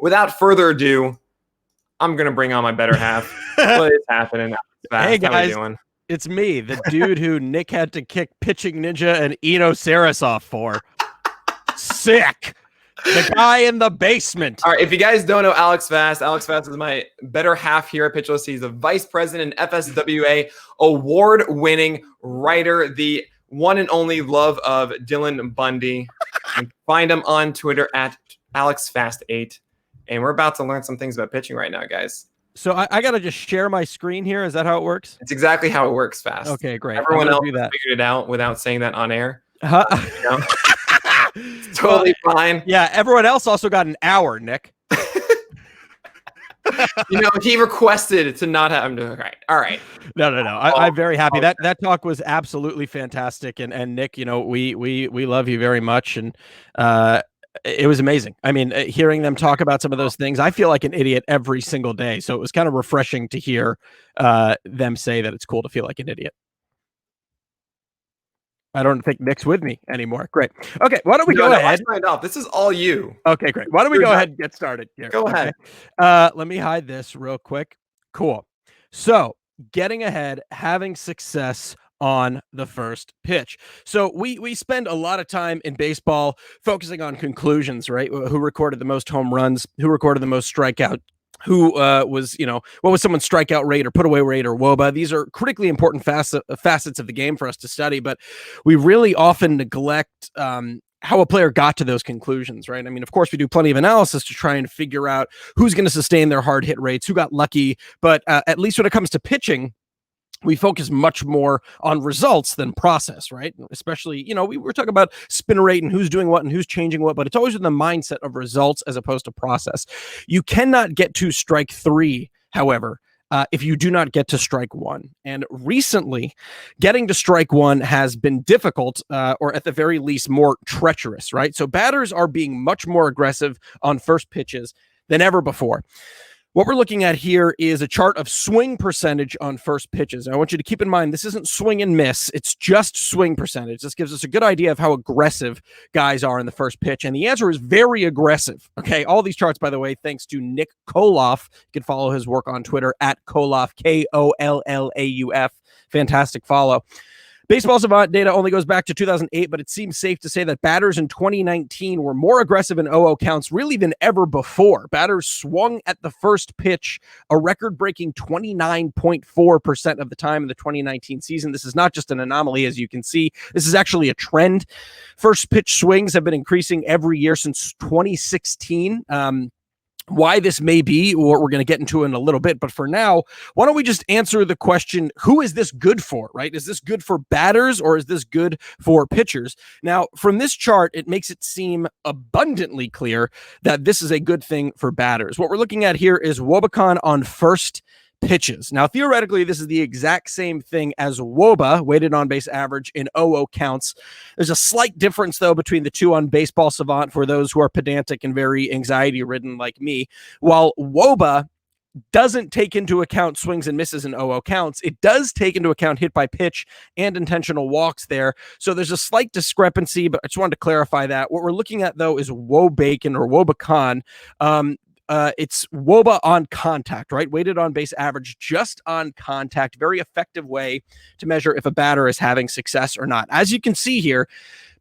without further ado, I'm going to bring on my better half. What is happening? Hey, guys. How are we doing? It's me, the dude who Nick had to kick Pitching Ninja and Eno Saris off for. Sick. The guy in the basement. All right, if you guys don't know Alex Fast is my better half here at Pitchless. He's the vice president and FSWA award-winning writer, the one and only love of Dylan Bundy. You can find him on Twitter at AlexFast8. And we're about to learn some things about pitching right now, guys. So I got to just share my screen here. Is that how it works? It's exactly how it works, Fast. Okay, great. Everyone else figured it out without saying that on air. You know? It's totally fine. Yeah, everyone else also got an hour, Nick. You know, he requested to not have him do it. All right. No. I'm very happy. That talk was absolutely fantastic. And Nick, you know, we love you very much. And it was amazing. I mean, hearing them talk about some of those things, I feel like an idiot every single day. So it was kind of refreshing to hear them say that it's cool to feel like an idiot. I don't think Nick's with me anymore. Great. Okay, why don't we go ahead? This is all you. Okay, great. Why don't we go ahead and get started here? Go ahead. Let me hide this real quick. Cool. So, getting ahead, having success on the first pitch. So we spend a lot of time in baseball focusing on conclusions, right? Who recorded the most home runs? Who recorded the most strikeout? Who was, you know, what was someone's strikeout rate or put away rate or WOBA? These are critically important facets of the game for us to study, but we really often neglect how a player got to those conclusions, right? I mean, of course, we do plenty of analysis to try and figure out who's going to sustain their hard hit rates, who got lucky, but at least when it comes to pitching, we focus much more on results than process, right? Especially, you know, we're talking about spin rate and who's doing what and who's changing what, but it's always in the mindset of results as opposed to process. You cannot get to strike three, however, if you do not get to strike one. And recently, getting to strike one has been difficult, or at the very least, more treacherous, right? So batters are being much more aggressive on first pitches than ever before. What we're looking at here is a chart of swing percentage on first pitches. And I want you to keep in mind, this isn't swing and miss. It's just swing percentage. This gives us a good idea of how aggressive guys are in the first pitch. And the answer is very aggressive. Okay. All these charts, by the way, thanks to Nick Koloff. You can follow his work on Twitter at Koloff, Kollauf. Fantastic follow. Baseball Savant data only goes back to 2008, but it seems safe to say that batters in 2019 were more aggressive in 0-0 counts really than ever before. Batters swung at the first pitch a record-breaking 29.4% of the time in the 2019 season. This is not just an anomaly, as you can see. This is actually a trend. First pitch swings have been increasing every year since 2016. Why this may be, what we're going to get into in a little bit. But for now, why don't we just answer the question, who is this good for, right? Is this good for batters or is this good for pitchers? Now, from this chart, it makes it seem abundantly clear that this is a good thing for batters. What we're looking at here is WOBAcon on first pitches. Now, theoretically, this is the exact same thing as WOBA, weighted on base average, in 0-0 counts. There's a slight difference, though, between the two on Baseball Savant for those who are pedantic and very anxiety-ridden like me. While WOBA doesn't take into account swings and misses in 0-0 counts, it does take into account hit by pitch and intentional walks there. So there's a slight discrepancy, but I just wanted to clarify that. What we're looking at, though, is WOBAcon or WOBAcon. It's WOBA on contact, right? Weighted on base average, just on contact. Very effective way to measure if a batter is having success or not. As you can see here,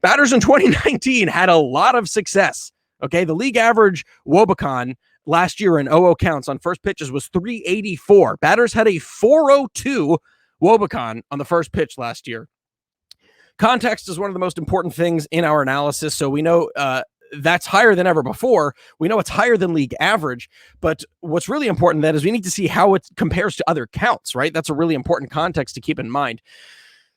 batters in 2019 had a lot of success. Okay, the league average WOBAcon last year in 0-0 counts on first pitches was 384. Batters had a 402 WOBAcon on the first pitch last year. Context is one of the most important things in our analysis, so we know that's higher than ever before. We know it's higher than league average, but what's really important then is we need to see how it compares to other counts, right? That's a really important context to keep in mind.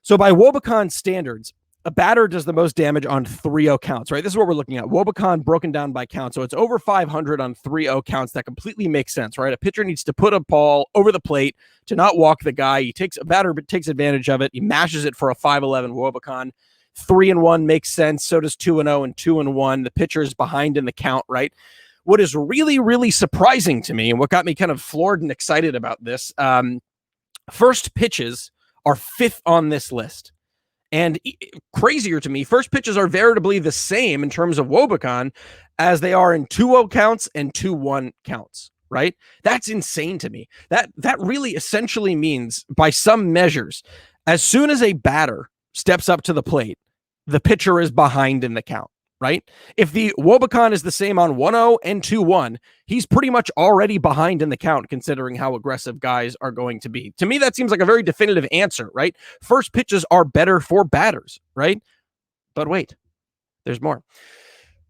So by WOBAcon standards, a batter does the most damage on 3-0 counts, right? This is what we're looking at. WOBAcon broken down by count. So it's over 500 on 3-0 counts. That completely makes sense, right? A pitcher needs to put a ball over the plate to not walk the guy. A batter takes advantage of it. He mashes it for a 511 WOBAcon. 3-1 makes sense. So does 2-0 and 2-1. The pitcher is behind in the count, right? What is really, really surprising to me, and what got me kind of floored and excited about this, first pitches are fifth on this list. And crazier to me, first pitches are veritably the same in terms of WOBAcon as they are in 2-0 counts and 2-1 counts, right? That's insane to me. That really essentially means, by some measures, as soon as a batter steps up to the plate, the pitcher is behind in the count, right? If the Wobicon is the same on 1-0 and 2-1, he's pretty much already behind in the count, considering how aggressive guys are going to be. To me, that seems like a very definitive answer, right? First pitches are better for batters, right? But wait, there's more.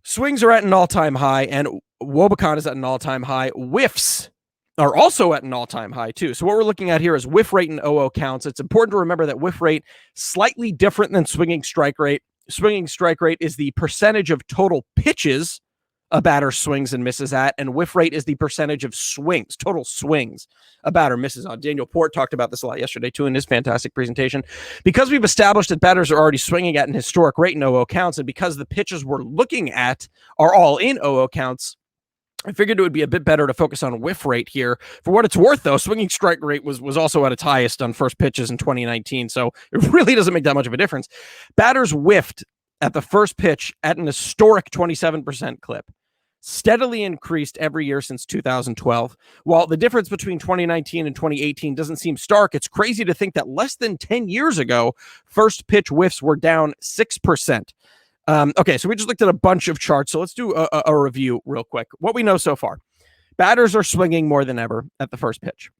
Swings are at an all-time high, and Wobicon is at an all-time high. Whiffs are also at an all-time high, too. So what we're looking at here is whiff rate in 0-0 counts. It's important to remember that whiff rate slightly different than swinging strike rate. Swinging strike rate is the percentage of total pitches a batter swings and misses at, and whiff rate is the percentage of swings, total swings a batter misses on. Daniel Port talked about this a lot yesterday, too, in his fantastic presentation. Because we've established that batters are already swinging at an historic rate in 0-0 counts, and because the pitches we're looking at are all in 0-0 counts, I figured it would be a bit better to focus on whiff rate here. For what it's worth, though, swinging strike rate was also at its highest on first pitches in 2019, so it really doesn't make that much of a difference. Batters whiffed at the first pitch at an historic 27% clip, steadily increased every year since 2012. While the difference between 2019 and 2018 doesn't seem stark, it's crazy to think that less than 10 years ago, first pitch whiffs were down 6%. Okay, so we just looked at a bunch of charts, so let's do a review real quick. What we know so far: batters are swinging more than ever at the first pitch.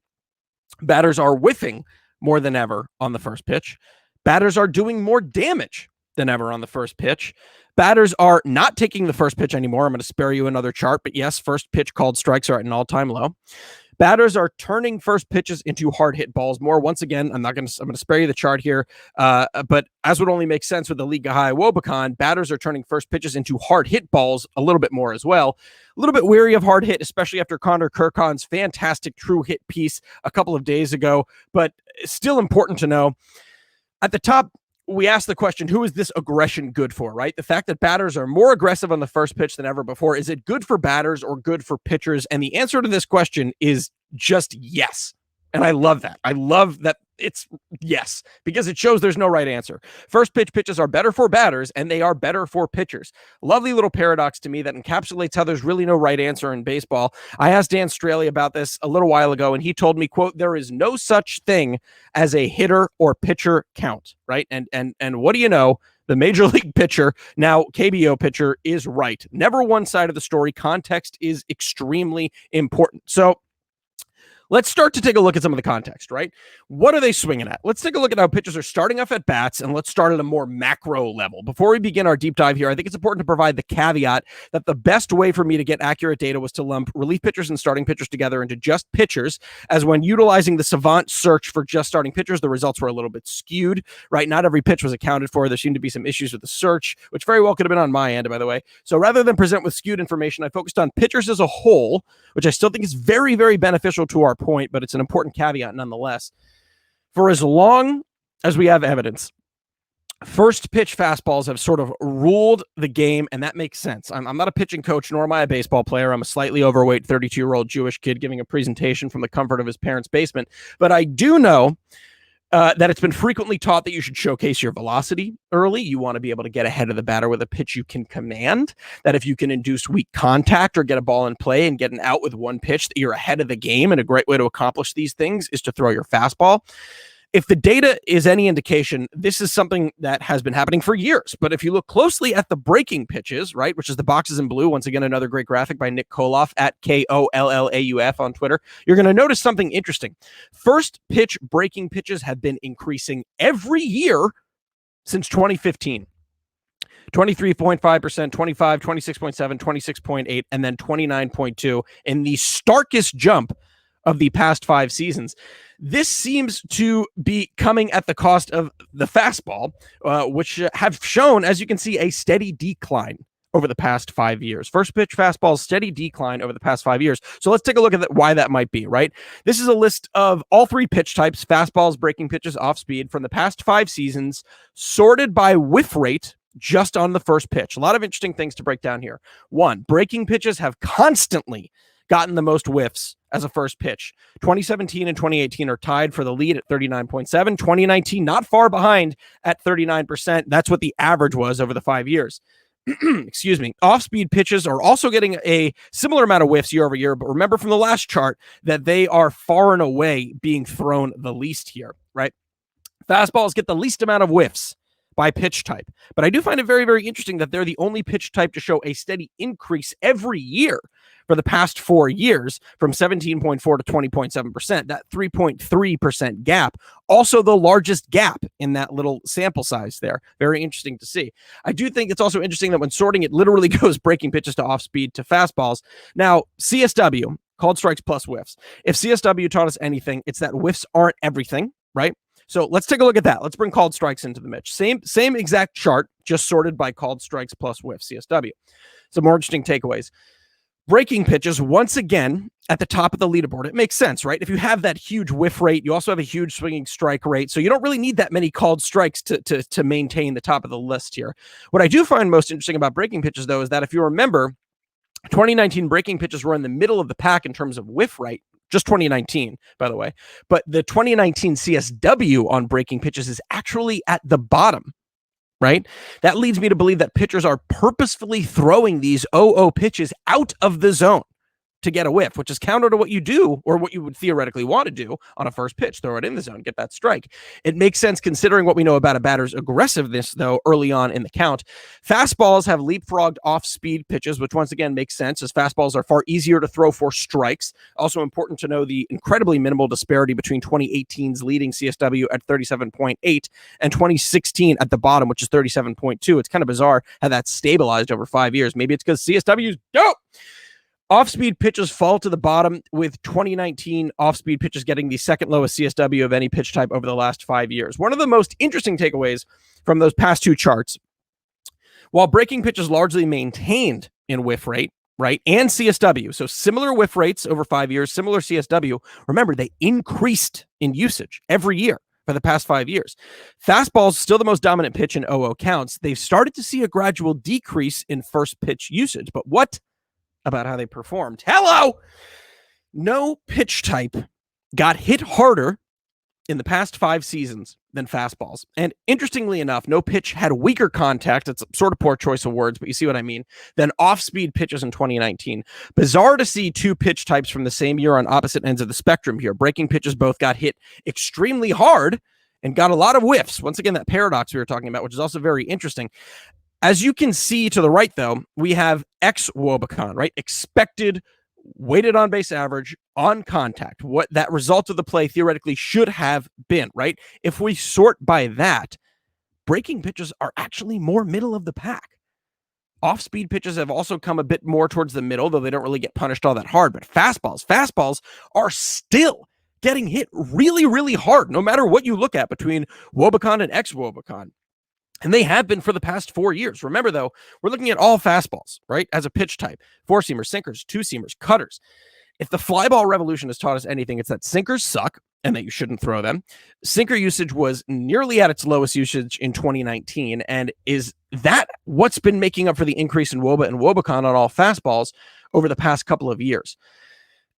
Batters are whiffing more than ever on the first pitch. Batters are doing more damage than ever on the first pitch. Batters are not taking the first pitch anymore. I'm going to spare you another chart, but yes, first pitch called strikes are at an all-time low. Batters are turning first pitches into hard hit balls more. Once again, I'm going to spare you the chart here, but as would only make sense with the league high Wobicon, batters are turning first pitches into hard hit balls a little bit more as well. A little bit weary of hard hit, especially after Connor Kirkon's fantastic true hit piece a couple of days ago, but still important to know. At the top, we asked the question, who is this aggression good for, right? The fact that batters are more aggressive on the first pitch than ever before, is it good for batters or good for pitchers? And the answer to this question is just yes. And I love that. I love that it's yes, because it shows there's no right answer. First pitch pitches are better for batters, and they are better for pitchers. Lovely little paradox to me that encapsulates how there's really no right answer in baseball. I asked Dan Straley about this a little while ago, and he told me, quote, there is no such thing as a hitter or pitcher count, right? And what do you know? The major league pitcher, now KBO pitcher, is right. Never one side of the story. Context is extremely important. So let's start to take a look at some of the context, right? What are they swinging at? Let's take a look at how pitchers are starting off at bats, and let's start at a more macro level. Before we begin our deep dive here, I think it's important to provide the caveat that the best way for me to get accurate data was to lump relief pitchers and starting pitchers together into just pitchers, as when utilizing the savant search for just starting pitchers, the results were a little bit skewed, right? Not every pitch was accounted for. There seemed to be some issues with the search, which very well could have been on my end, by the way. So rather than present with skewed information, I focused on pitchers as a whole, which I still think is very, very beneficial to our point, but it's an important caveat nonetheless. For as long as we have evidence, first pitch fastballs have sort of ruled the game, and that makes sense. I'm not a pitching coach, nor am I a baseball player. I'm a slightly overweight 32-year-old Jewish kid giving a presentation from the comfort of his parents' basement. But I do know that it's been frequently taught that you should showcase your velocity early. You want to be able to get ahead of the batter with a pitch you can command, that if you can induce weak contact or get a ball in play and get an out with one pitch, that you're ahead of the game. And a great way to accomplish these things is to throw your fastball. If the data is any indication, this is something that has been happening for years. But if you look closely at the breaking pitches, right, which is the boxes in blue, once again, another great graphic by Nick Koloff at KOLLAUF on Twitter, you're going to notice something interesting. First pitch breaking pitches have been increasing every year since 2015. 23.5%, 25, 26.7, 26.8, and then 29.2 in the starkest jump of the past 5 seasons. This seems to be coming at the cost of the fastball, which have shown, as you can see, a steady decline over the past 5 years. First pitch fastball, steady decline over the past 5 years. So let's take a look at why that might be, right? This is a list of all 3 pitch types, fastballs, breaking pitches, off speed, from the past 5 seasons, sorted by whiff rate just on the first pitch. A lot of interesting things to break down here. 1, breaking pitches have constantly gotten the most whiffs as a first pitch. 2017 and 2018 are tied for the lead at 39.7. 2019, not far behind at 39%. That's what the average was over the 5 years. excuse me, off-speed pitches are also getting a similar amount of whiffs year over year. But remember from the last chart that they are far and away being thrown the least here, right? Fastballs get the least amount of whiffs by pitch type. But I do find it very, very interesting that they're the only pitch type to show a steady increase every year for the past 4 years, from 17.4 to 20.7%. That 3.3% gap, also the largest gap in that little sample size there. Very interesting to see. I do think it's also interesting that when sorting, it literally goes breaking pitches to off speed to fastballs. Now, CSW, called strikes plus whiffs. If CSW taught us anything, it's that whiffs aren't everything, right? So let's take a look at that. Let's bring called strikes into the mix. Same exact chart, just sorted by called strikes plus whiffs, CSW. Some more interesting takeaways. Breaking pitches, once again, at the top of the leaderboard. It makes sense, right? If you have that huge whiff rate, you also have a huge swinging strike rate. So you don't really need that many called strikes to maintain the top of the list here. What I do find most interesting about breaking pitches, though, is that if you remember, 2019 breaking pitches were in the middle of the pack in terms of whiff rate. Just 2019, by the way. But the 2019 CSW on breaking pitches is actually at the bottom, right? That leads me to believe that pitchers are purposefully throwing these 0-0 pitches out of the zone to get a whiff, which is counter to what you do, or what you would theoretically want to do on a first pitch, throw it in the zone, get that strike. It makes sense considering what we know about a batter's aggressiveness, though, early on in the count. Fastballs have leapfrogged off-speed pitches, which once again makes sense, as fastballs are far easier to throw for strikes. Also important to know the incredibly minimal disparity between 2018's leading CSW at 37.8 and 2016 at the bottom, which is 37.2. It's kind of bizarre how that's stabilized over 5 years. Maybe it's because CSW's dope. Off-speed pitches fall to the bottom, with 2019 off-speed pitches getting the second lowest CSW of any pitch type over the last 5 years. One of the most interesting takeaways from those past two charts, while breaking pitches largely maintained in whiff rate, right, and CSW, so similar whiff rates over 5 years, similar CSW, remember, they increased in usage every year for the past 5 years. Fastball's still the most dominant pitch in 0-0 counts. They've started to see a gradual decrease in first pitch usage, but what about how they performed? Hello! No pitch type got hit harder in the past 5 seasons than fastballs. And interestingly enough, no pitch had weaker contact. It's sort of poor choice of words, but you see what I mean, than off-speed pitches in 2019. Bizarre to see two pitch types from the same year on opposite ends of the spectrum here. Breaking pitches both got hit extremely hard and got a lot of whiffs. Once again, that paradox we were talking about, which is also very interesting. As you can see to the right, though, we have ex-Wobicon, right? Expected weighted on base average on contact, what that result of the play theoretically should have been, right? If we sort by that, breaking pitches are actually more middle of the pack. Off-speed pitches have also come a bit more towards the middle, though they don't really get punished all that hard. But fastballs are still getting hit really, really hard, no matter what you look at between Wobicon and ex-Wobicon. And they have been for the past 4 years. Remember, though, we're looking at all fastballs, right, as a pitch type. Four-seamers, sinkers, two-seamers, cutters. If the fly ball revolution has taught us anything, it's that sinkers suck and that you shouldn't throw them. Sinker usage was nearly at its lowest usage in 2019. And is that what's been making up for the increase in Woba and Wobicon on all fastballs over the past couple of years?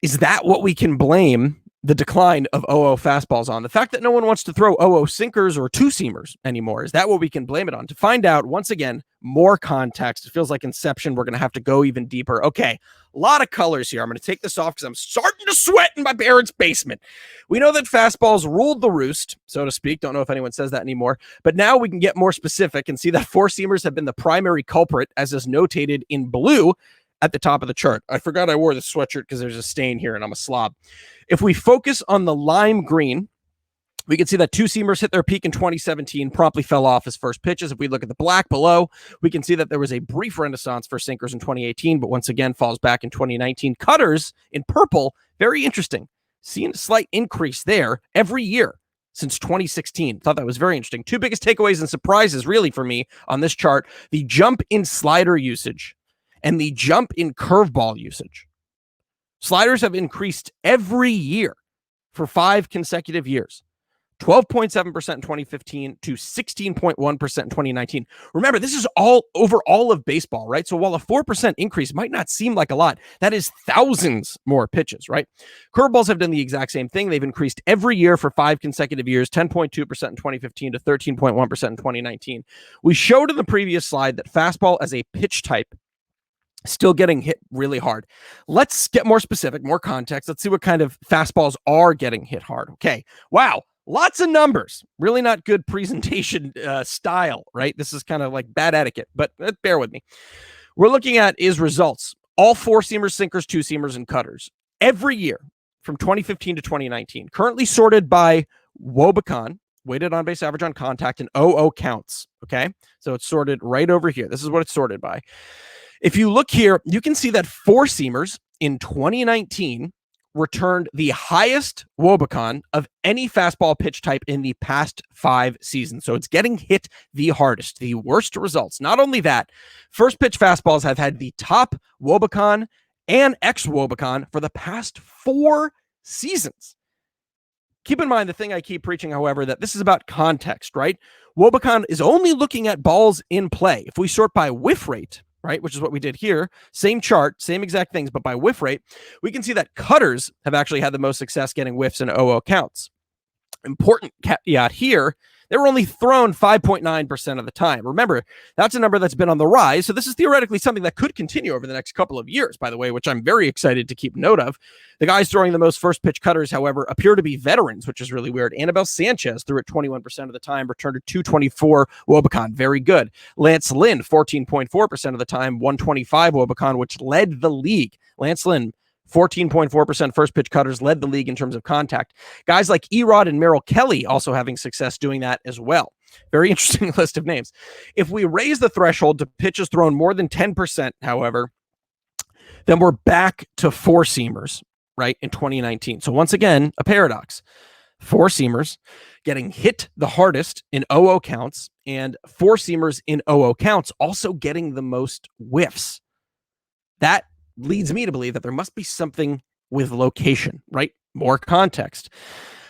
Is that what we can blame the decline of 0-0 fastballs on? The fact that no one wants to throw 0-0 sinkers or two-seamers anymore, is that what we can blame it on? To find out, once again, more context. It feels like Inception. We're going to have to go even deeper. Okay, a lot of colors here. I'm going to take this off because I'm starting to sweat in my parents' basement. We know that fastballs ruled the roost, so to speak. Don't know if anyone says that anymore. But now we can get more specific and see that four-seamers have been the primary culprit, as is notated in blue at the top of the chart. I forgot I wore this sweatshirt because there's a stain here and I'm a slob. If we focus on the lime green, we can see that two-seamers hit their peak in 2017, promptly fell off as first pitches. If we look at the black below, we can see that there was a brief renaissance for sinkers in 2018, but once again falls back in 2019. Cutters in purple, very interesting. Seeing a slight increase there every year since 2016. Thought that was very interesting. Two biggest takeaways and surprises really for me on this chart: the jump in slider usage and the jump in curveball usage. Sliders have increased every year for 5 consecutive years. 12.7% in 2015 to 16.1% in 2019. Remember, this is all over all of baseball, right? So while a 4% increase might not seem like a lot, that is thousands more pitches, right? Curveballs have done the exact same thing. They've increased every year for 5 consecutive years, 10.2% in 2015 to 13.1% in 2019. We showed in the previous slide that fastball as a pitch type still getting hit really hard. Let's get more specific, more context. Let's see what kind of fastballs are getting hit hard. Okay. Wow. Lots of numbers. Really not good presentation style, right? This is kind of like bad etiquette, but bear with me. We're looking at is results. All 4-seamers, sinkers, 2-seamers, and cutters every year from 2015 to 2019. Currently sorted by Wobicon, weighted on base average on contact, and OO counts. Okay. So it's sorted right over here. This is what it's sorted by. If you look here, you can see that 4-seamers in 2019 returned the highest Wobicon of any fastball pitch type in the past 5 seasons. So it's getting hit the hardest, the worst results. Not only that, first pitch fastballs have had the top Wobicon and ex-Wobicon for the past 4 seasons. Keep in mind the thing I keep preaching, however, that this is about context, right? Wobicon is only looking at balls in play. If we sort by whiff rate, right, which is what we did here, same chart, same exact things, but by whiff rate, we can see that cutters have actually had the most success getting whiffs and OO counts. Important caveat here, they were only thrown 5.9% of the time. Remember, that's a number that's been on the rise, so this is theoretically something that could continue over the next couple of years, by the way, which I'm very excited to keep note of. The guys throwing the most first pitch cutters, however, appear to be veterans, which is really weird. Anibal Sanchez threw it 21% of the time, returned a 224 Wobicon. Very good. Lance Lynn, 14.4% of the time, 125 Wobicon, which led the league. Lance Lynn, 14.4% first pitch cutters, led the league in terms of contact. Guys like Erod and Merrill Kelly also having success doing that as well. Very interesting list of names. If we raise the threshold to pitches thrown more than 10%, however, then we're back to 4-seamers, right, in 2019. So once again, a paradox. 4-seamers getting hit the hardest in OO counts, and 4-seamers in OO counts also getting the most whiffs. That leads me to believe that there must be something with location, right? More context.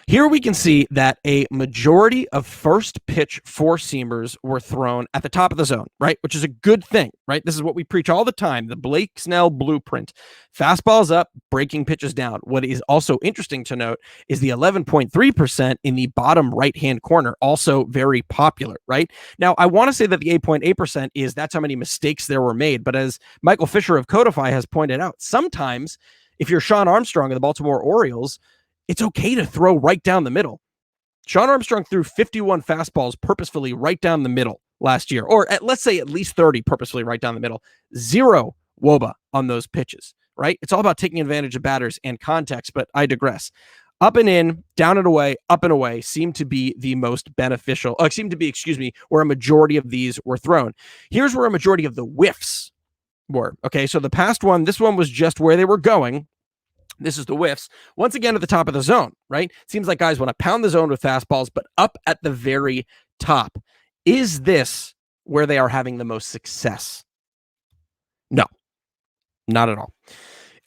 Here we can see that a majority of first pitch 4-seamers were thrown at the top of the zone, right? Which is a good thing, right? This is what we preach all the time, the Blake Snell blueprint. Fastballs up, breaking pitches down. What is also interesting to note is the 11.3% in the bottom right-hand corner, also very popular, right? Now, I want to say that the 8.8% is that's how many mistakes there were made, but as Michael Fisher of Codify has pointed out, sometimes if you're Sean Armstrong of the Baltimore Orioles, it's okay to throw right down the middle. Sean Armstrong threw 51 fastballs purposefully right down the middle last year, or let's say at least 30 purposefully right down the middle. 0 WOBA on those pitches, right? It's all about taking advantage of batters and context, but I digress. Up and in, down and away, up and away seem to be the most beneficial, where a majority of these were thrown. Here's where a majority of the whiffs were. Okay, so the past one, this one was just where they were going. This is the whiffs. Once again, at the top of the zone, right? Seems like guys want to pound the zone with fastballs, but up at the very top. Is this where they are having the most success? No, not at all.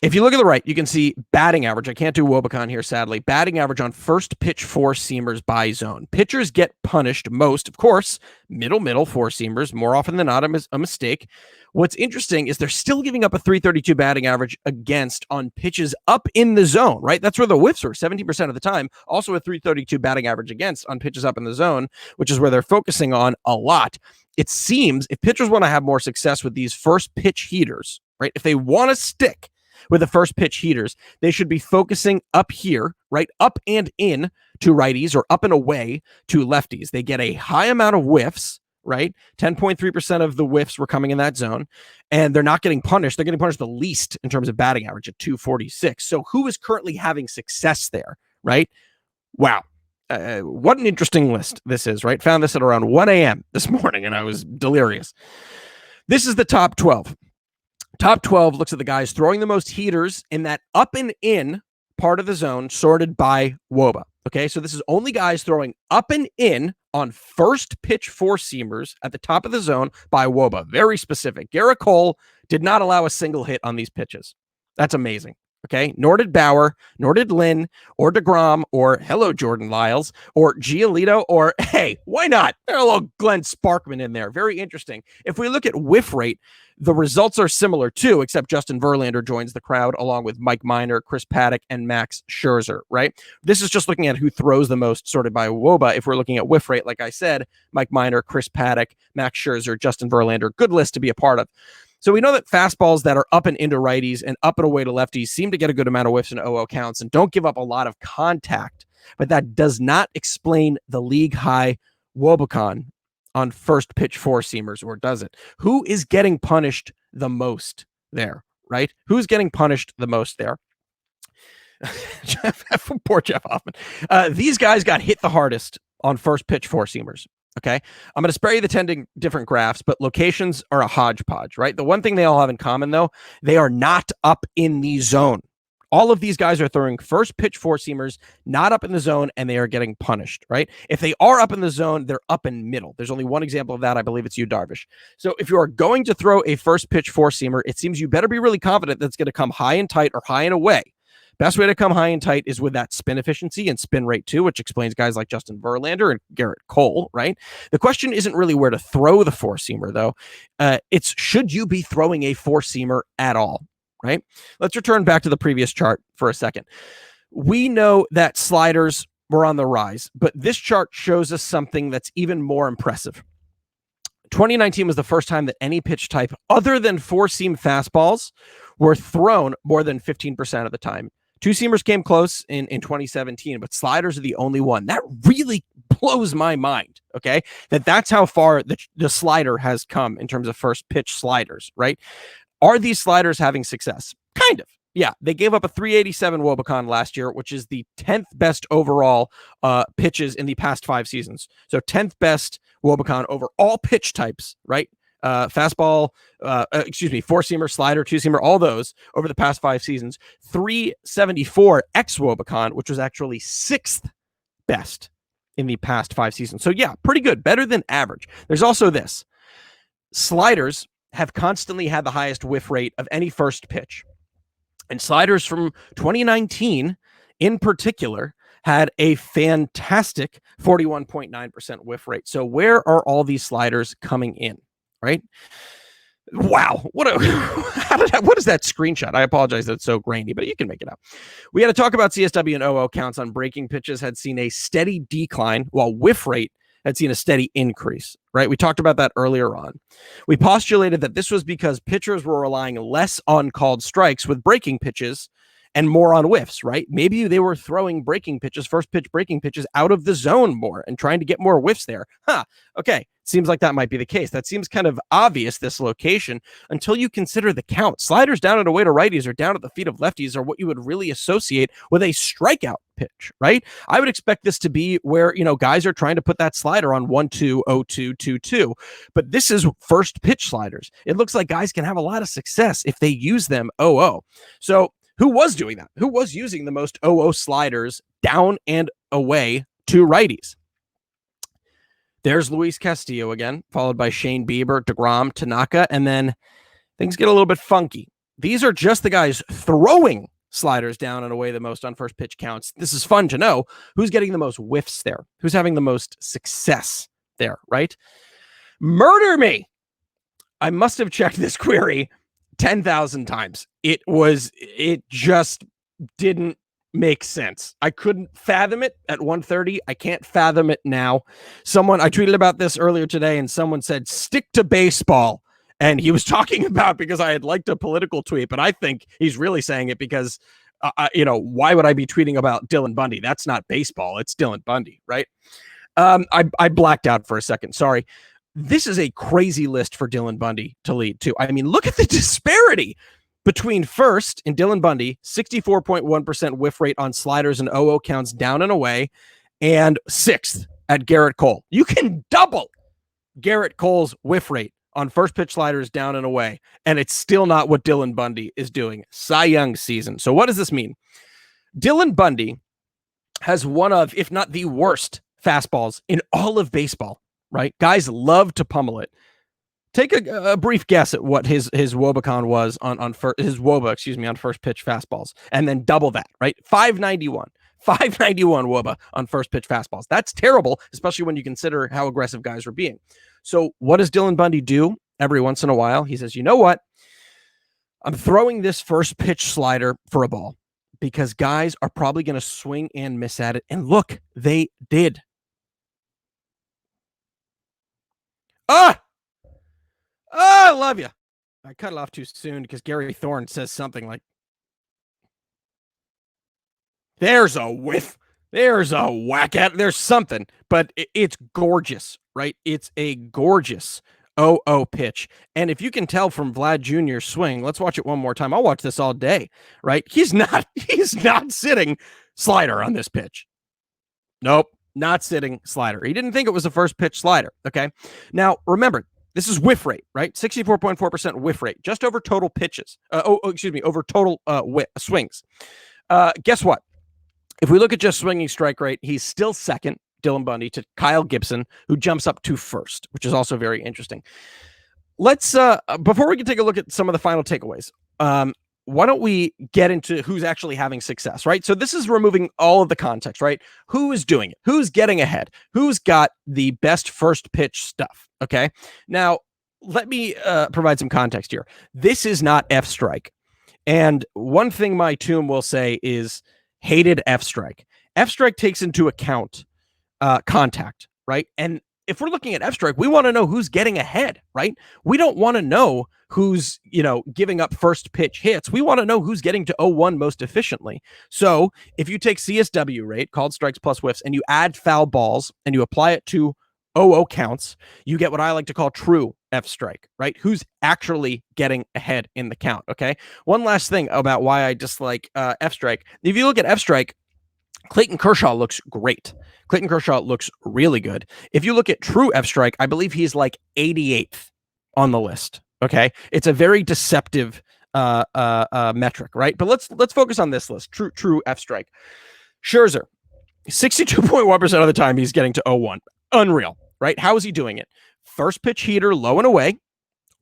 If you look at the right, you can see batting average. I can't do Wobicon here, sadly. Batting average on first pitch 4-seamers by zone. Pitchers get punished most, of course, middle 4-seamers, more often than not a mistake. What's interesting is they're still giving up a 332 batting average against on pitches up in the zone, right? That's where the whiffs were 17% of the time. Also a 332 batting average against on pitches up in the zone, which is where they're focusing on a lot. It seems if pitchers want to have more success with these first pitch heaters, right? If they want to stick with the first pitch heaters, they should be focusing up here, right? Up and in to righties or up and away to lefties. They get a high amount of whiffs, right? 10.3% of the whiffs were coming in that zone, and they're not getting punished. They're getting punished the least in terms of batting average at 246. So who is currently having success there, right? Wow. What an interesting list this is, right? Found this at around 1 a.m. this morning, and I was delirious. This is the top 12. Top 12 looks at the guys throwing the most heaters in that up and in part of the zone sorted by WOBA. Okay, so this is only guys throwing up and in on first pitch 4-seamers at the top of the zone by WOBA. Very specific. Garrett Cole did not allow a single hit on these pitches. That's amazing. Okay, nor did Bauer, nor did Lynn, or DeGrom, or hello, Jordan Lyles, or Giolito, or hey, why not? There's a little Glenn Sparkman in there. Very interesting. If we look at whiff rate, the results are similar too, except Justin Verlander joins the crowd along with Mike Minor, Chris Paddock, and Max Scherzer, right? This is just looking at who throws the most sorted by WOBA. If we're looking at whiff rate, like I said, Mike Minor, Chris Paddock, Max Scherzer, Justin Verlander, good list to be a part of. So we know that fastballs that are up and into righties and up and away to lefties seem to get a good amount of whiffs and OO counts and don't give up a lot of contact. But that does not explain the league high Wobacon on first pitch four seamers, or does it? Who is getting punished the most there, right? Who's getting punished the most there? Poor Jeff Hoffman. These guys got hit the hardest on first pitch four seamers. Okay, I'm going to spare you the 10 different graphs, but locations are a hodgepodge, right? The one thing they all have in common, though, they are not up in the zone. All of these guys are throwing first pitch four seamers, not up in the zone, and they are getting punished, right? If they are up in the zone, they're up in middle. There's only one example of that. I believe it's you, Darvish. So if you are going to throw a first pitch four seamer, it seems you better be really confident that it's going to come high and tight or high and away. Best way to come high and tight is with that spin efficiency and spin rate too, which explains guys like Justin Verlander and Garrett Cole, right? The question isn't really where to throw the four-seamer, though. It's should you be throwing a four-seamer at all, right? Let's return back to the previous chart for a second. We know that sliders were on the rise, but this chart shows us something that's even more impressive. 2019 was the first time that any pitch type other than four-seam fastballs were thrown more than 15% of the time. Two-seamers came close in 2017, but sliders are the only one. That really blows my mind, okay? That's how far the slider has come in terms of first pitch sliders, right? Are these sliders having success? Kind of. Yeah, they gave up a 387 Wobacon last year, which is the 10th best overall pitches in the past 5 seasons. So 10th best Wobacon over all pitch types, right? Fastball, four-seamer, slider, two-seamer, all those over the past 5 seasons. 374 ex-Wobacon, which was actually 6th best in the past 5 seasons. So yeah, pretty good, better than average. There's also this. Sliders have constantly had the highest whiff rate of any first pitch. And sliders from 2019 in particular had a fantastic 41.9% whiff rate. So where are all these sliders coming in? Right? Wow. What is that screenshot? I apologize that it's so grainy, but you can make it out. We had to talk about CSW and OO counts on breaking pitches had seen a steady decline, while whiff rate had seen a steady increase, right? We talked about that earlier on. We postulated that this was because pitchers were relying less on called strikes with breaking pitches and more on whiffs, right? Maybe they were throwing breaking pitches, first pitch breaking pitches out of the zone more and trying to get more whiffs there. Okay. Seems like that might be the case. That seems kind of obvious, this location, until you consider the count. Sliders down and away to righties or down at the feet of lefties are what you would really associate with a strikeout pitch, right? I would expect this to be where, guys are trying to put that slider on 1-2, 0-2, 2-2. But this is first pitch sliders. It looks like guys can have a lot of success if they use them 0-0. So who was doing that? Who was using the most 0-0 sliders down and away to righties? There's Luis Castillo again, followed by Shane Bieber, DeGrom, Tanaka, and then things get a little bit funky. These are just the guys throwing sliders down and away the most on first pitch counts. This is fun to know. Who's getting the most whiffs there? Who's having the most success there, right? Murder me! I must have checked this query 10,000 times. It just didn't make sense. I couldn't fathom it at 1:30. I can't fathom it now. I tweeted about this earlier today, and someone said, stick to baseball. And he was talking about because I had liked a political tweet, but I think he's really saying it because, why would I be tweeting about Dylan Bundy? That's not baseball. It's Dylan Bundy, right? I blacked out for a second. Sorry. This is a crazy list for Dylan Bundy to lead too. I mean, look at the disparity between first in Dylan Bundy, 64.1% whiff rate on sliders and 0-0 counts down and away, and 6th at Garrett Cole. You can double Garrett Cole's whiff rate on first pitch sliders down and away, and it's still not what Dylan Bundy is doing. Cy Young season. So what does this mean? Dylan Bundy has one of, if not the worst, fastballs in all of baseball, right? Guys love to pummel it. Take a brief guess at what his Wobacon was on his Woba, excuse me, on first pitch fastballs, and then double that, right? 591. 591 Woba on first pitch fastballs. That's terrible, especially when you consider how aggressive guys were being. So what does Dylan Bundy do every once in a while? He says, you know what? I'm throwing this first pitch slider for a ball because guys are probably going to swing and miss at it. And look, they did. I love you. I cut it off too soon because Gary Thorne says something like, there's a whiff. There's a whack at it. There's something, but it's gorgeous, right? It's a gorgeous 0-0 pitch. And if you can tell from Vlad Jr.'s swing, let's watch it one more time. I'll watch this all day, right? He's not sitting slider on this pitch. Nope, not sitting slider. He didn't think it was a first pitch slider, okay? Now, remember, this is whiff rate, right? 64.4% whiff rate, just over total pitches. Over total swings. Guess what? If we look at just swinging strike rate, he's still second, Dylan Bundy, to Kyle Gibson, who jumps up to first, which is also very interesting. Let's, before we can take a look at some of the final takeaways, why don't we get into who's actually having success, right? So this is removing all of the context, right? Who is doing it? Who's getting ahead? Who's got the best first pitch stuff, okay? Now, let me provide some context here. This is not F-Strike. And one thing my tomb will say is hated F-Strike. F-Strike takes into account contact, right? And if we're looking at F-Strike, we want to know who's getting ahead, right? We don't want to know who's, giving up first pitch hits. We want to know who's getting to 0-1 most efficiently. So if you take CSW rate, called strikes plus whiffs, and you add foul balls and you apply it to 0-0 counts, you get what I like to call true F-Strike, right? Who's actually getting ahead in the count, okay? One last thing about why I dislike F-Strike. If you look at F-Strike, Clayton Kershaw looks great. Clayton Kershaw looks really good. If you look at true F-Strike, I believe he's like 88th on the list, okay? It's a very deceptive metric, right? But let's focus on this list, true F-Strike. Scherzer, 62.1% of the time he's getting to 0-1. Unreal, right? How is he doing it? First pitch heater, low and away,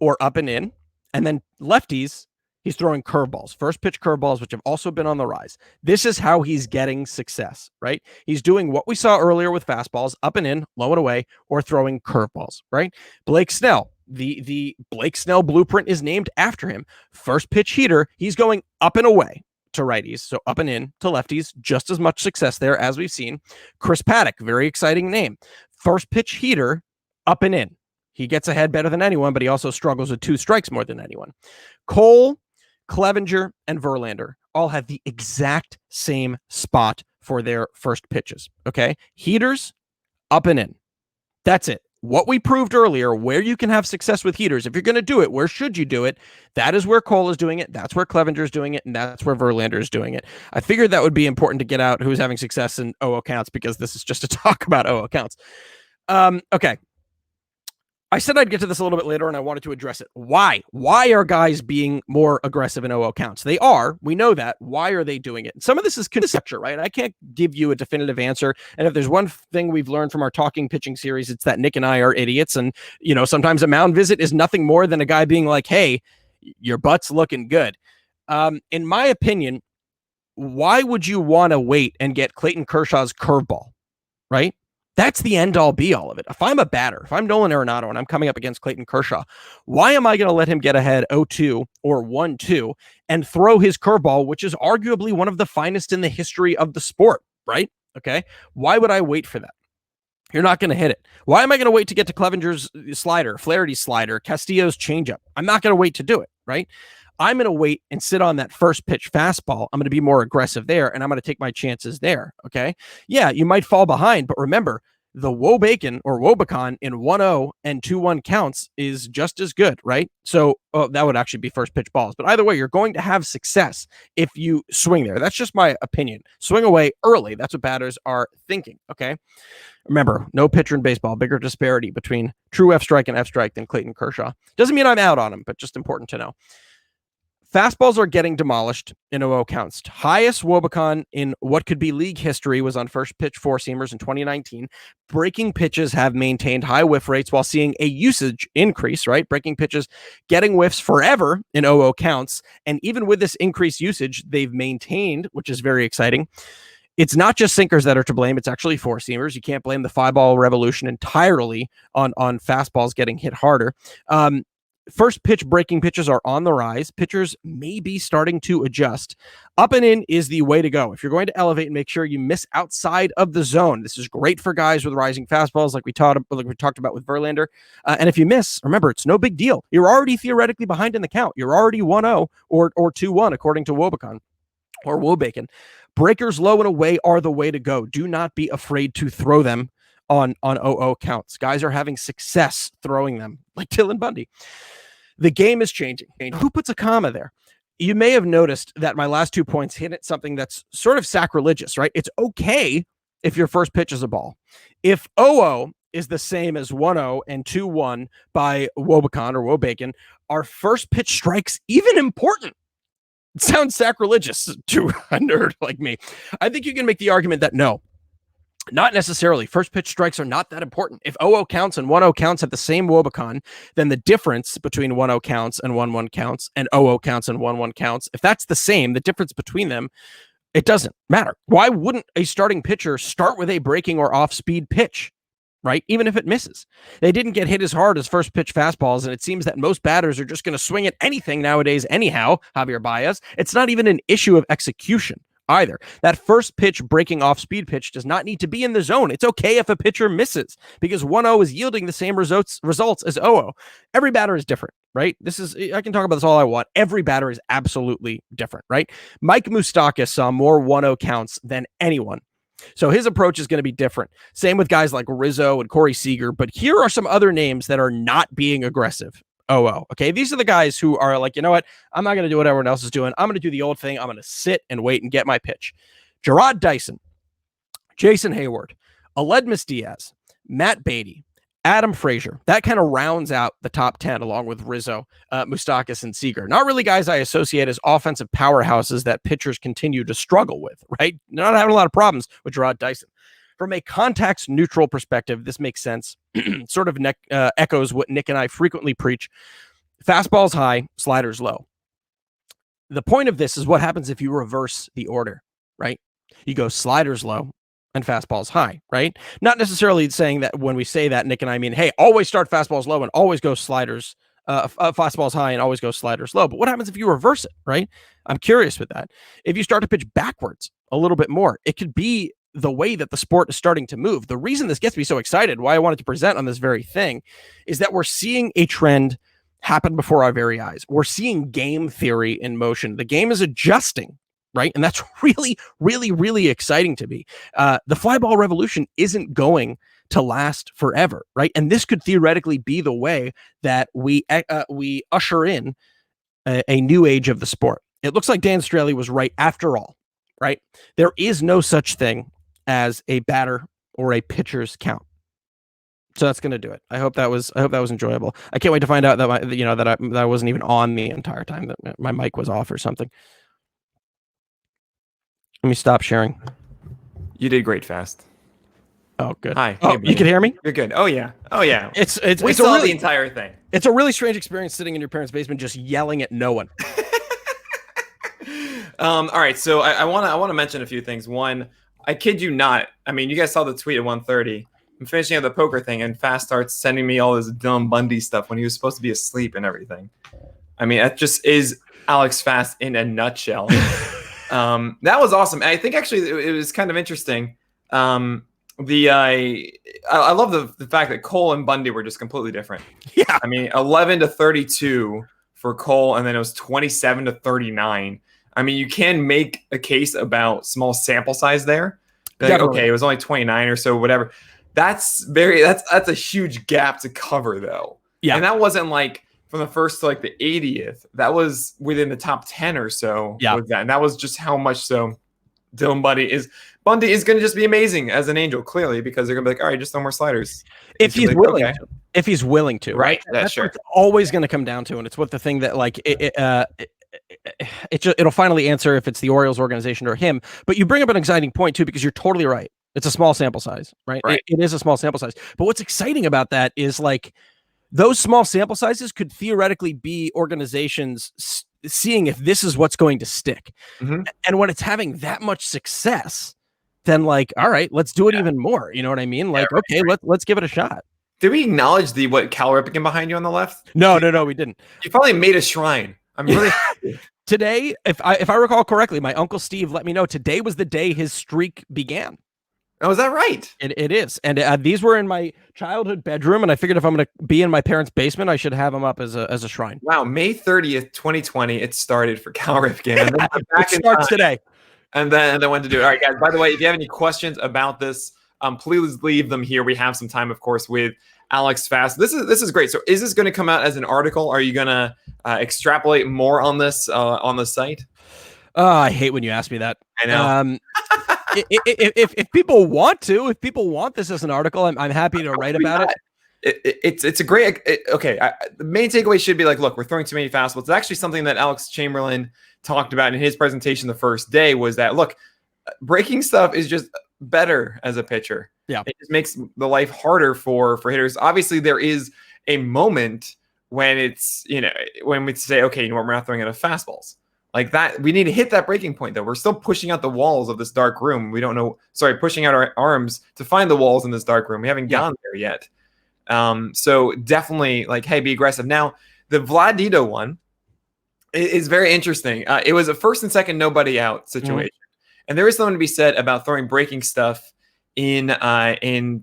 or up and in, and then lefties, he's throwing curveballs, first pitch curveballs, which have also been on the rise. This is how he's getting success, right? He's doing what we saw earlier with fastballs, up and in, low and away, or throwing curveballs, right? Blake Snell, the Blake Snell blueprint is named after him. First pitch heater, he's going up and away to righties, so up and in to lefties, just as much success there as we've seen. Chris Paddock, very exciting name. First pitch heater, up and in. He gets ahead better than anyone, but he also struggles with 2 strikes more than anyone. Cole, Clevenger, and Verlander all have the exact same spot for their first pitches, okay? Heaters, up and in. That's it. What we proved earlier, where you can have success with heaters, if you're going to do it, where should you do it? That is where Cole is doing it. That's where Clevenger is doing it. And that's where Verlander is doing it. I figured that would be important to get out who's having success in 0 counts, because this is just a talk about 0 counts. Okay. I said I'd get to this a little bit later, and I wanted to address it. Why? Why are guys being more aggressive in 0 counts? They are. We know that. Why are they doing it? Some of this is conjecture, right? I can't give you a definitive answer. And if there's one thing we've learned from our talking pitching series, it's that Nick and I are idiots. And, sometimes a mound visit is nothing more than a guy being like, hey, your butt's looking good. In my opinion, why would you want to wait and get Clayton Kershaw's curveball, right? That's the end all be all of it. If I'm a batter, if I'm Nolan Arenado and I'm coming up against Clayton Kershaw, why am I going to let him get ahead 0-2 or 1-2 and throw his curveball, which is arguably one of the finest in the history of the sport, right? Okay. Why would I wait for that? You're not going to hit it. Why am I going to wait to get to Clevenger's slider, Flaherty's slider, Castillo's changeup? I'm not going to wait to do it, right? I'm going to wait and sit on that first pitch fastball. I'm going to be more aggressive there, and I'm going to take my chances there, okay? Yeah, you might fall behind, but remember, the Wobacon or Wobacon in 1-0 and 2-1 counts is just as good, right? So that would actually be first pitch balls. But either way, you're going to have success if you swing there. That's just my opinion. Swing away early. That's what batters are thinking, okay? Remember, no pitcher in baseball, bigger disparity between true F-Strike and F-Strike than Clayton Kershaw. Doesn't mean I'm out on him, but just important to know. Fastballs are getting demolished in 0 counts. Highest Wobacon in what could be league history was on first pitch four seamers in 2019. Breaking pitches have maintained high whiff rates while seeing a usage increase, right? Breaking pitches getting whiffs forever in 0 counts. And even with this increased usage, they've maintained, which is very exciting. It's not just sinkers that are to blame. It's actually four seamers. You can't blame the 5-ball revolution entirely on fastballs getting hit harder. First pitch breaking pitches are on the rise. Pitchers may be starting to adjust. Up and in is the way to go. If you're going to elevate, make sure you miss outside of the zone. This is great for guys with rising fastballs, like we talked about with Verlander. And if you miss, remember, it's no big deal. You're already theoretically behind in the count. You're already 1-0 or 2-1, according to Wobacon or Wobacon. Breakers low and away are the way to go. Do not be afraid to throw them on 0-0 counts. Guys are having success throwing them, like Dylan Bundy. The game is changing. Who puts a comma there? You may have noticed that my last 2 points hit at something that's sort of sacrilegious, right? It's okay if your first pitch is a ball. If 0-0 is the same as 1-0 and 2-1 by Wobacon or Wobacon, are first pitch strikes even important? It sounds sacrilegious to a nerd like me. I think you can make the argument that no, not necessarily. First pitch strikes are not that important. If 0-0 counts and 1-0 counts have the same Wobacon, then the difference between 1-0 counts and 1-1 counts and 0-0 counts and 1-1 counts, if that's the same, the difference between them, it doesn't matter. Why wouldn't a starting pitcher start with a breaking or off-speed pitch, right? Even if it misses. They didn't get hit as hard as first pitch fastballs, and it seems that most batters are just going to swing at anything nowadays anyhow, Javier Baez. It's not even an issue of execution either. That first pitch breaking off speed pitch does not need to be in the zone. It's okay if a pitcher misses because 1-0 is yielding the same results as 0-0. Every batter is different, right? I can talk about this all I want. Every batter is absolutely different, right? Mike Moustakas saw more 1-0 counts than anyone. So his approach is going to be different. Same with guys like Rizzo and Corey Seager, but here are some other names that are not being aggressive. 0-0. Okay, these are the guys who are like, you know what? I'm not going to do what everyone else is doing. I'm going to do the old thing. I'm going to sit and wait and get my pitch. Gerard Dyson, Jason Hayward, Aledmus Diaz, Matt Beatty, Adam Frazier. That kind of rounds out the top 10 along with Rizzo, Moustakas, and Seager. Not really guys I associate as offensive powerhouses that pitchers continue to struggle with, right? Not having a lot of problems with Gerard Dyson. From a context-neutral perspective, this makes sense. Sort of echoes what Nick and I frequently preach. Fastballs high, sliders low. The point of this is what happens if you reverse the order, right? You go sliders low and fastballs high, right? Not necessarily saying that when we say that, Nick and I mean, hey, always start fastballs low and always go sliders, fastballs high and always go sliders low. But what happens if you reverse it, right? I'm curious with that. If you start to pitch backwards a little bit more, it could be the way that the sport is starting to move. The reason this gets me so excited, why I wanted to present on this very thing, is that we're seeing a trend happen before our very eyes. We're seeing game theory in motion. The game is adjusting, right? And that's really, really, really exciting to me. The fly ball revolution isn't going to last forever, right? And this could theoretically be the way that we usher in a new age of the sport. It looks like Dan Straley was right after all, right? There is no such thing as a batter or a pitcher's count. So that's going to do it. I hope that was enjoyable. I can't wait to find out that that I wasn't even on the entire time, that my mic was off or something. Let me stop sharing. You did great, Fast. Oh, good. Hi. Oh, hey, you can hear me? You're good. Oh yeah. We it's saw really, the entire thing. It's a really strange experience sitting in your parents' basement just yelling at no one. All right. So I want to mention a few things. One, I kid you not. I mean, you guys saw the tweet at 1:30. I'm finishing up the poker thing, and Fast starts sending me all this dumb Bundy stuff when he was supposed to be asleep and everything. I mean, that just is Alex Fast in a nutshell. That was awesome. And I think actually it was kind of interesting. I love the fact that Cole and Bundy were just completely different. Yeah. I mean, 11-32 for Cole, and then it was 27-39. I mean, you can make a case about small sample size there. Like, okay, it was only 29 or so, whatever. That's a huge gap to cover, though. Yeah, and that wasn't like from the first to like the 80th. That was within the top 10 or so. Yeah, with that, and that was just how much so Dylan Bundy is going to just be amazing as an angel, clearly, because they're going to be like, all right, just no more sliders. If he's willing to. If he's willing to, right? That's sure. what it's always going to come down to, and it's what the thing that like it'll finally answer if it's the Orioles organization or him. But you bring up an exciting point too, because you're totally right. It's a small sample size, right? Right. It is a small sample size. But what's exciting about that is like those small sample sizes could theoretically be organizations seeing if this is what's going to stick. And when it's having that much success, then like, all right, let's do it even more. You know what I mean? Like, okay, let's give it a shot. Did we acknowledge what Cal Ripken behind you on the left? No, we didn't. You probably made a shrine. I'm really happy. Today, if I recall correctly, my uncle Steve let me know today was the day his streak began. Oh, is that right? It is. And these were in my childhood bedroom, and I figured if I'm going to be in my parents' basement, I should have them up as a shrine. Wow, May 30th, 2020, it started for Cal Ripken. It starts today. And then went to do it. All right, guys, by the way, if you have any questions about this, please leave them here. We have some time, of course, with Alex Fast. This is great. So is this going to come out as an article? Are you going to extrapolate more on this on the site? I hate when you ask me that. I know. If people want this as an article, I'm happy to write about it. It's a great. Okay, the main takeaway should be like, look, we're throwing too many fastballs. It's actually something that Alex Chamberlain talked about in his presentation the first day, was that, look, breaking stuff is just better as a pitcher. Yeah, it just makes the life harder for hitters. Obviously, there is a moment when it's, when we say, okay, you know what, we're not throwing out fastballs like that. We need to hit that breaking point, though. We're still pushing out the walls of this dark room. We don't know. Sorry, pushing out our arms to find the walls in this dark room. We haven't gone there yet. So definitely, like, hey, be aggressive. Now, the Vladito one is very interesting. It was a first and second nobody out situation, and there is something to be said about throwing breaking stuff in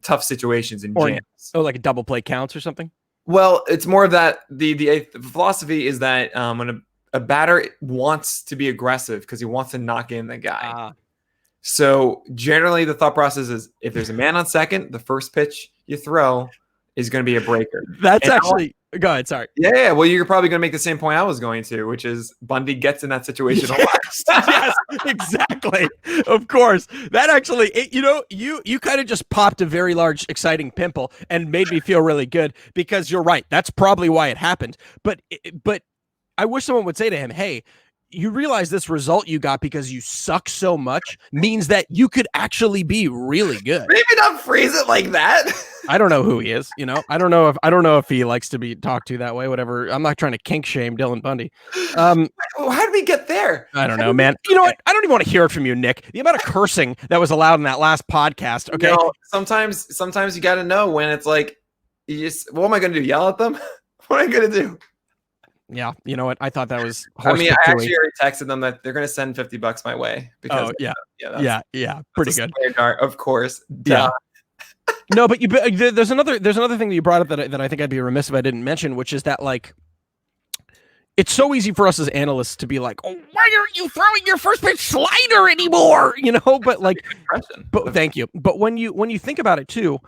tough situations in jams. Oh, like a double play counts or something. Well, it's more of that. The philosophy is that when a batter wants to be aggressive because he wants to knock in the guy. So generally, the thought process is if there's a man on second, the first pitch you throw is going to be a breaker. That's actually. Go ahead. Sorry. Yeah. Well, you're probably going to make the same point I was going to, which is Bundy gets in that situation a lot. Yes, exactly. Of course. That actually, you kind of just popped a very large, exciting pimple and made me feel really good, because you're right. That's probably why it happened. But I wish someone would say to him, hey, you realize this result you got because you suck so much means that you could actually be really good. Maybe not phrase it like that. I don't know who he is. I don't know if he likes to be talked to that way. Whatever. I'm not trying to kink shame Dylan Bundy. How did we get there? I don't know, man. You know what? I don't even want to hear it from you, Nick. The amount of cursing that was allowed in that last podcast. Okay. Sometimes you got to know when it's like, what am I going to do? Yell at them? What am I going to do? Yeah, you know what? I thought that was. I actually already texted them that they're going to send $50 my way because. Pretty good. Of course. Yeah. No, but there's another thing that you brought up that I think I'd be remiss if I didn't mention, which is that, like, it's so easy for us as analysts to be like, oh, why aren't you throwing your first pitch slider anymore? But like, thank you. But when you think about it too,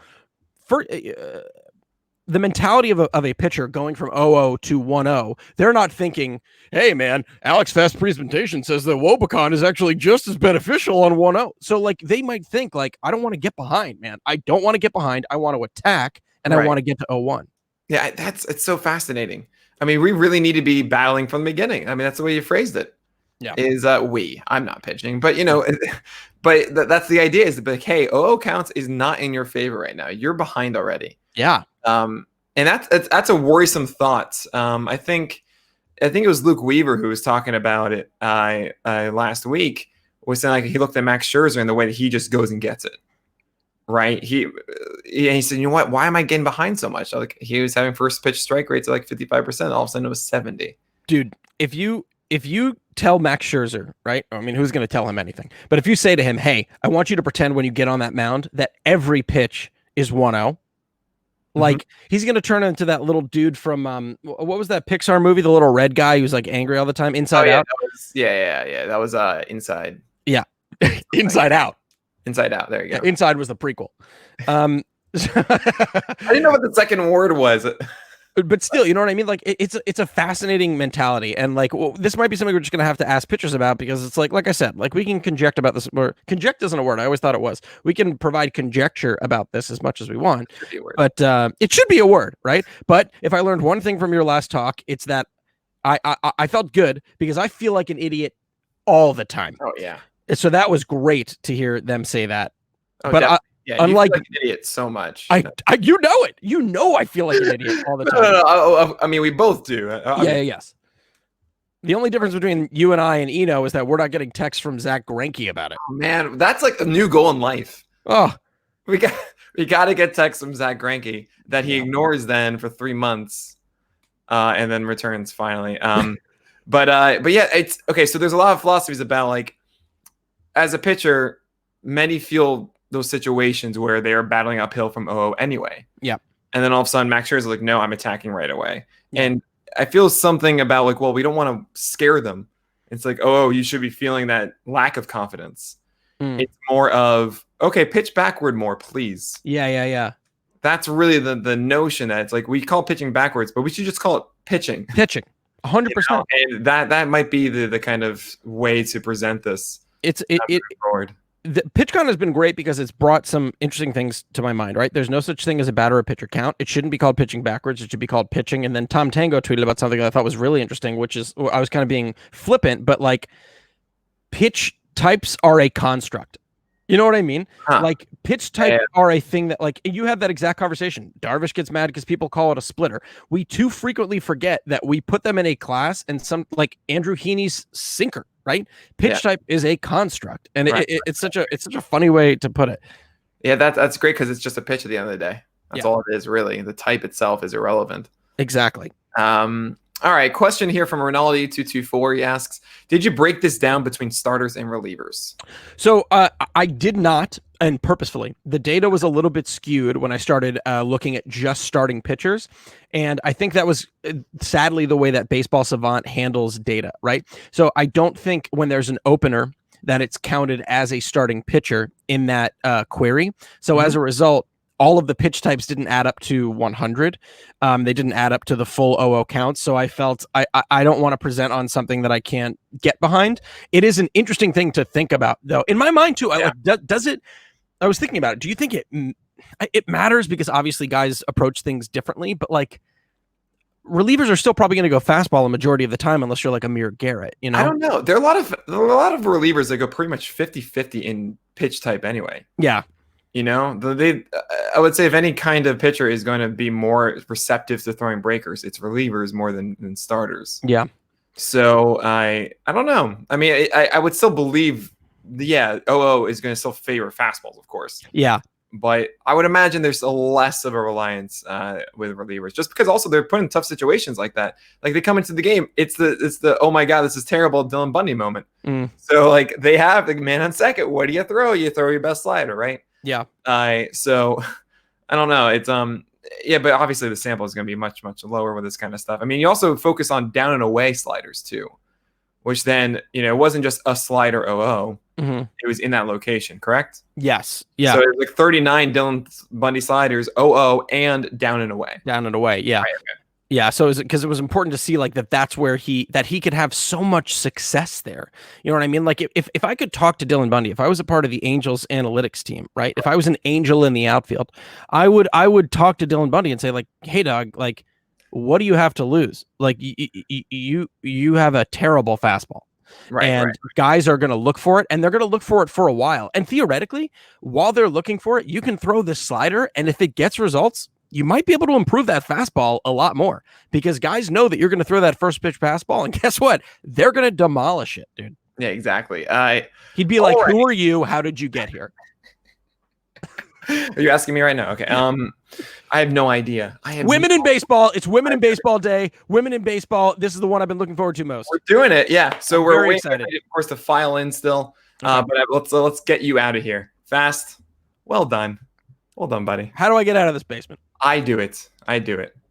the mentality of a pitcher going from 0-0 to 1-0, they're not thinking, hey, man, Alex Fast's presentation says that Wobicon is actually just as beneficial on 1-0. So, like, they might think, like, I don't want to get behind, man. I don't want to get behind. I want to attack, and I want to get to 0-1. Yeah, it's so fascinating. I mean, we really need to be battling from the beginning. I mean, that's the way you phrased it. Yeah. I'm not pitching, but, but that's the idea, is to be like, hey, 0-0 counts is not in your favor right now. You're behind already. Yeah. And that's a worrisome thought. I think it was Luke Weaver who was talking about it last week, was saying, like, he looked at Max Scherzer and the way that he just goes and gets it. Right. He said, you know what? Why am I getting behind so much? Like, he was having first pitch strike rates of like 55%. All of a sudden it was 70. Dude, if you tell Max Scherzer, right? I mean, who's going to tell him anything? But if you say to him, hey, I want you to pretend when you get on that mound that every pitch is 1-0. Like, he's going to turn into that little dude from, what was that Pixar movie? The little red guy who's like angry all the time. Inside Out. That was Inside. Yeah. Inside Out. Inside Out. There you go. Yeah, Inside was the prequel. I didn't know what the second word was. But still, you know what I mean? Like, it's a fascinating mentality. And like, this might be something we're just going to have to ask pitchers about, because it's like I said, like, we can conject about this, or conject isn't a word. I always thought it was. We can provide conjecture about this as much as we want, but it should be a word, right? But if I learned one thing from your last talk, it's that I felt good because I feel like an idiot all the time. Oh yeah. So that was great to hear them say that. Oh, But yeah, unlike you feel like an idiot so much. I you know it. You know I feel like an idiot all the time. No. I mean, we both do. Yes. The only difference between you and I and Eno is that we're not getting texts from Zach Greinke about it. Oh, man, that's like a new goal in life. Oh, we got to get texts from Zach Greinke that he ignores then for 3 months, and then returns finally. But yeah, it's okay. So there's a lot of philosophies about like, as a pitcher, many feel those situations where they are battling uphill from 0-0 anyway. Yeah. And then all of a sudden, Max Scherzer is like, no, I'm attacking right away. Yeah. And I feel something about like, well, we don't want to scare them. It's like, oh, you should be feeling that lack of confidence. It's more of, okay, pitch backward more, please. Yeah. That's really the notion that it's like, we call pitching backwards, but we should just call it pitching. 100%. And that might be the kind of way to present this. Forward. The PitchCon has been great because it's brought some interesting things to my mind, right? There's no such thing as a batter or pitcher count. It shouldn't be called pitching backwards. It should be called pitching. And then Tom Tango tweeted about something that I thought was really interesting, which is, I was kind of being flippant, but like, pitch types are a construct. You know what I mean? Like, pitch types are a thing that, like, you have that exact conversation. Darvish gets mad because people call it a splitter. We too frequently forget that we put them in a class, and some, like Andrew Heaney's sinker, right? Pitch type is a construct, and it's such a funny way to put it. Yeah, that's great because it's just a pitch at the end of the day. That's all it is, really. The type itself is irrelevant. Exactly. All right, question here from Ronaldo224. He asks, did you break this down between starters and relievers? So I did not, and purposefully. The data was a little bit skewed when I started looking at just starting pitchers. And I think that was sadly the way that Baseball Savant handles data, right? So I don't think when there's an opener that it's counted as a starting pitcher in that query. So as a result, all of the pitch types didn't add up to 100. They didn't add up to the full 00 count. So I felt I don't want to present on something that I can't get behind. It is an interesting thing to think about, though. In my mind, too, does it? I was thinking about it. Do you think it matters? Because obviously guys approach things differently, but like relievers are still probably going to go fastball a majority of the time unless you're like Amir Garrett. You know, I don't know. There are a lot of relievers that go pretty much 50-50 in pitch type anyway. Yeah. You know, I would say if any kind of pitcher is going to be more receptive to throwing breakers, it's relievers more than starters. Yeah. So I don't know. I mean, I would still believe, 00 is going to still favor fastballs, of course. Yeah. But I would imagine there's a less of a reliance with relievers, just because also they're put in tough situations like that. Like they come into the game, it's the oh my god, this is terrible Dylan Bundy moment. So like they have the man on second. What do you throw? You throw your best slider, right? Yeah. So I don't know. It's but obviously the sample is going to be much lower with this kind of stuff. I mean, you also focus on down and away sliders too, which then it wasn't just a slider 00. It was in that location, correct? Yes. Yeah. So it was like 39 Dylan Bundy sliders 00 and down and away. Down and away. Yeah. Right, okay. Yeah, so because it was important to see like that's where he could have so much success there. You know what I mean? Like if I could talk to Dylan Bundy, if I was a part of the Angels analytics team, right? If I was an angel in the outfield, I would talk to Dylan Bundy and say like, "Hey, dog, like, what do you have to lose? Like, you have a terrible fastball." Right. Guys are going to look for it, and they're going to look for it for a while. And theoretically, while they're looking for it, you can throw this slider, and if it gets results, you might be able to improve that fastball a lot more because guys know that you're going to throw that first pitch fastball, and guess what? They're going to demolish it, dude. Yeah, exactly. He'd be like, "Who are you? How did you get here?" Are you asking me right now? Okay. I have no idea. Women in baseball. It's Women in Baseball Day. Women in baseball. This is the one I've been looking forward to most. We're doing it. Yeah. So we're very excited, of course, to file in still. But let's get you out of here fast. Well done, buddy. How do I get out of this basement? I do it.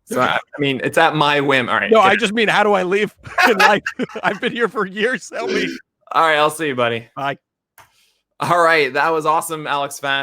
So I mean, it's at my whim. All right. No, I just mean, how do I leave in life? I've been here for years. Help me. All right. I'll see you, buddy. Bye. All right. That was awesome, Alex Fast.